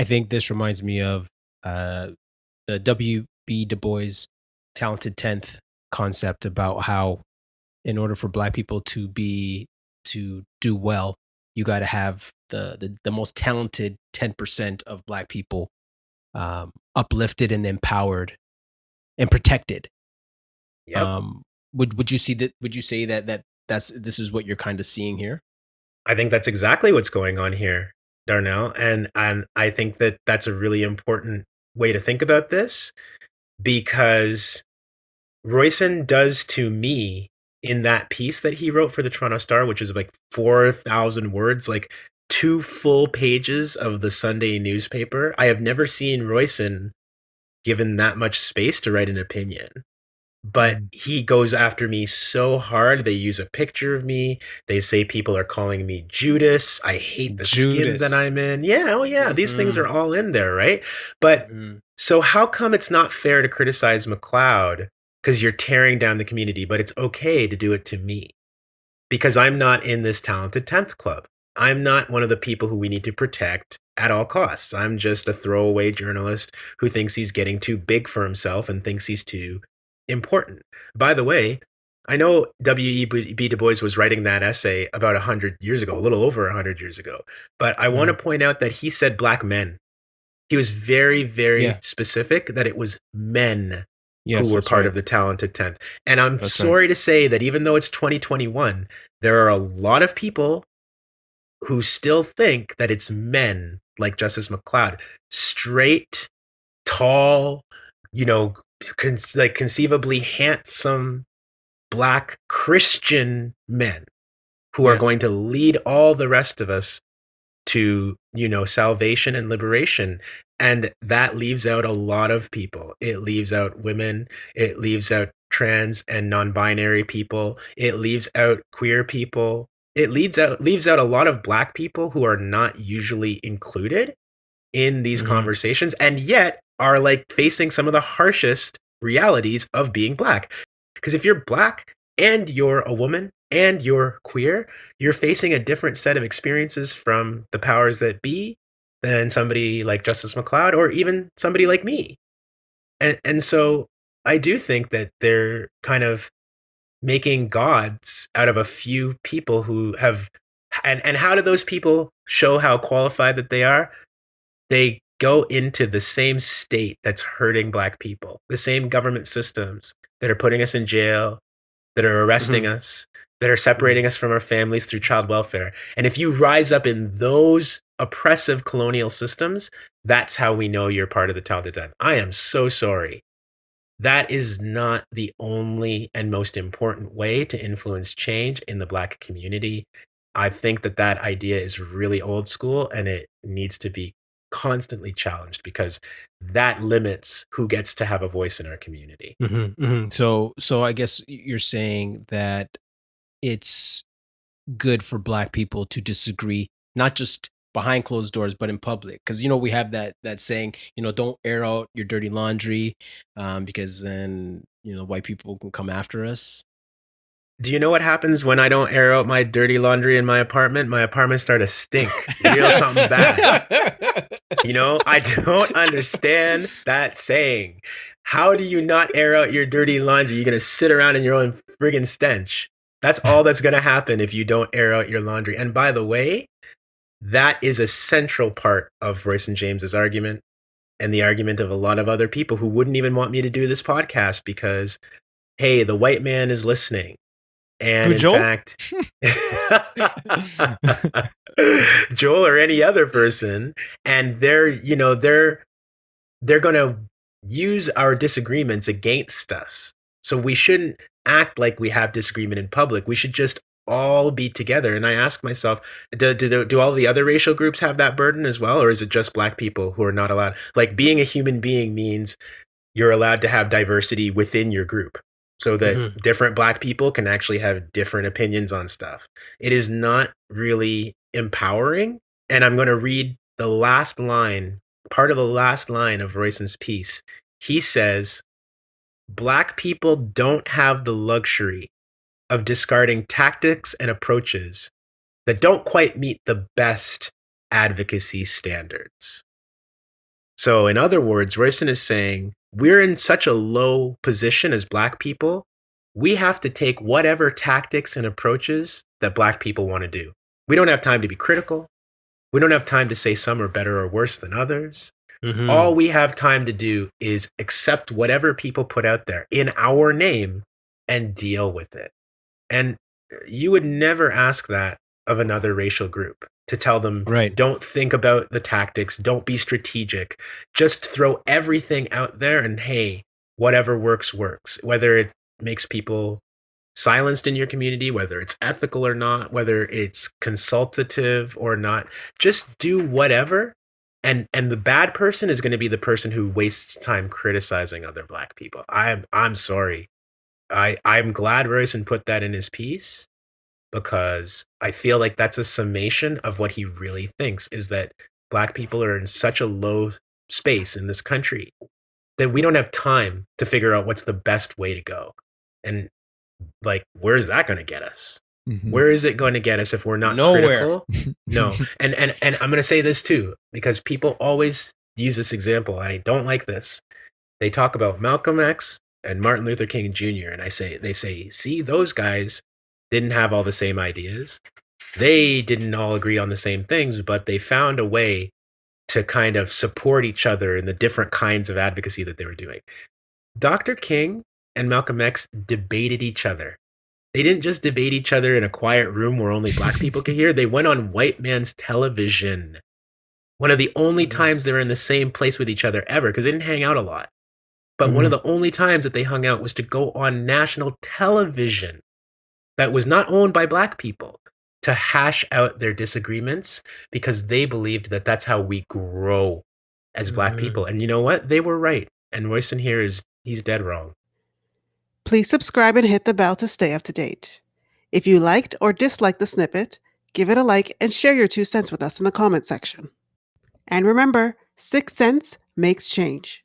I think this reminds me of uh, the W.B. Du Bois talented 10th concept about how in order for black people to do well, you got to have the most talented 10% of black people uplifted and empowered and protected. Yep. Um, would you see that? Would you say that that's this is what you're kind of seeing here? I think that's exactly what's going on here, Darnell. And I think that that's a really important way to think about this because Royson does to me in that piece that he wrote for the Toronto Star, which is like 4,000 words, like 2 full pages of the Sunday newspaper. I have never seen Royson given that much space to write an opinion. But Mm. he goes after me so hard. They use a picture of me. They say people are calling me Judas. I hate the skin that Judas. I'm in. Yeah, oh yeah, these things Hmm. are all in there, right? But Hmm. so how come it's not fair to criticize McLeod because you're tearing down the community, but it's okay to do it to me? Because I'm not in this talented 10th club. I'm not one of the people who we need to protect at all costs. I'm just a throwaway journalist who thinks he's getting too big for himself and thinks he's too important. By the way, I know W.E.B. Du Bois was writing that essay about 100 years ago, a little over 100 years ago. But I want to Hmm. point out that he said black men. He was very, very Yeah. specific that it was men who Yes, were that's part right. of the talented 10th. And I'm That's right. sorry to say that even though it's 2021, there are a lot of people who still think that it's men like Justice McLeod, straight, tall, you know, like conceivably handsome black Christian men who are Yeah. going to lead all the rest of us to, salvation and liberation. And that leaves out a lot of people. It leaves out women. It leaves out trans and non-binary people. It leaves out queer people. It leaves out a lot of black people who are not usually included in these Hmm. conversations and yet are like facing some of the harshest realities of being black. Because if you're black and you're a woman and you're queer, you're facing a different set of experiences from the powers that be than somebody like Justice McLeod or even somebody like me. And so I do think that they're kind of making gods out of a few people who have and how do those people show how qualified that they are? They go into the same state that's hurting black people, the same government systems that are putting us in jail, that are arresting Hmm. us, that are Hmm. separating us from our families through child welfare. And if you rise up in those oppressive colonial systems, that's how we know you're part of the talented 10. I am so sorry. That is not the only and most important way to influence change in the black community. I think that that idea is really old school and it needs to be constantly challenged because that limits who gets to have a voice in our community. Hmm. Hmm. So I guess you're saying that it's good for black people to disagree, not just behind closed doors, but in public. Because we have that saying, don't air out your dirty laundry, because then white people can come after us. Do you know what happens when I don't air out my dirty laundry in my apartment? My apartment starts to stink real something bad. I don't understand that saying. How do you not air out your dirty laundry? You're going to sit around in your own friggin' stench. That's all that's going to happen if you don't air out your laundry. And by the way, that is a central part of Royson James's argument and the argument of a lot of other people who wouldn't even want me to do this podcast because, hey, the white man is listening. And Who, in Joel? fact, Joel or any other person, and they're going to use our disagreements against us. So we shouldn't act like we have disagreement in public. We should just all be together. And I ask myself, do all the other racial groups have that burden as well? Or is it just black people who are not allowed? Like being a human being means you're allowed to have diversity within your group so that Hmm. different black people can actually have different opinions on stuff. It is not really empowering. And I'm going to read the last line, part of the last line of Royson's piece. He says, black people don't have the luxury of discarding tactics and approaches that don't quite meet the best advocacy standards. So, in other words, Royson is saying we're in such a low position as Black people, we have to take whatever tactics and approaches that Black people want to do. We don't have time to be critical. We don't have time to say some are better or worse than others. Mhm. All we have time to do is accept whatever people put out there in our name and deal with it. And you would never ask that of another racial group, to tell them, Right. don't think about the tactics, don't be strategic, just throw everything out there and hey, whatever works, works. Whether it makes people silenced in your community, whether it's ethical or not, whether it's consultative or not, just do whatever. And the bad person is going to be the person who wastes time criticizing other Black people. I'm sorry. I'm glad Royson put that in his piece, because I feel like that's a summation of what he really thinks, is that Black people are in such a low space in this country that we don't have time to figure out what's the best way to go. And like, where's that going to get us? Mhm. Where is it going to get us if we're not Nowhere. critical? No. And I'm going to say this too, because people always use this example. I don't like this. They talk about Malcolm X and Martin Luther King Jr. And they say, see, those guys didn't have all the same ideas. They didn't all agree on the same things, but they found a way to kind of support each other in the different kinds of advocacy that they were doing. Dr. King and Malcolm X debated each other. They didn't just debate each other in a quiet room where only Black people could hear. They went on white man's television. One of the only Mhm. times they were in the same place with each other ever, because they didn't hang out a lot. But one of Mhm. the only times that they hung out was to go on national television that was not owned by Black people, to hash out their disagreements, because they believed that that's how we grow as Black people. Mhm. And you know what? They were right. And Royson here he's dead wrong. Please subscribe and hit the bell to stay up to date. If you liked or disliked the snippet, give it a like and share your 2 cents with us in the comment section. And remember, 6 cents makes change.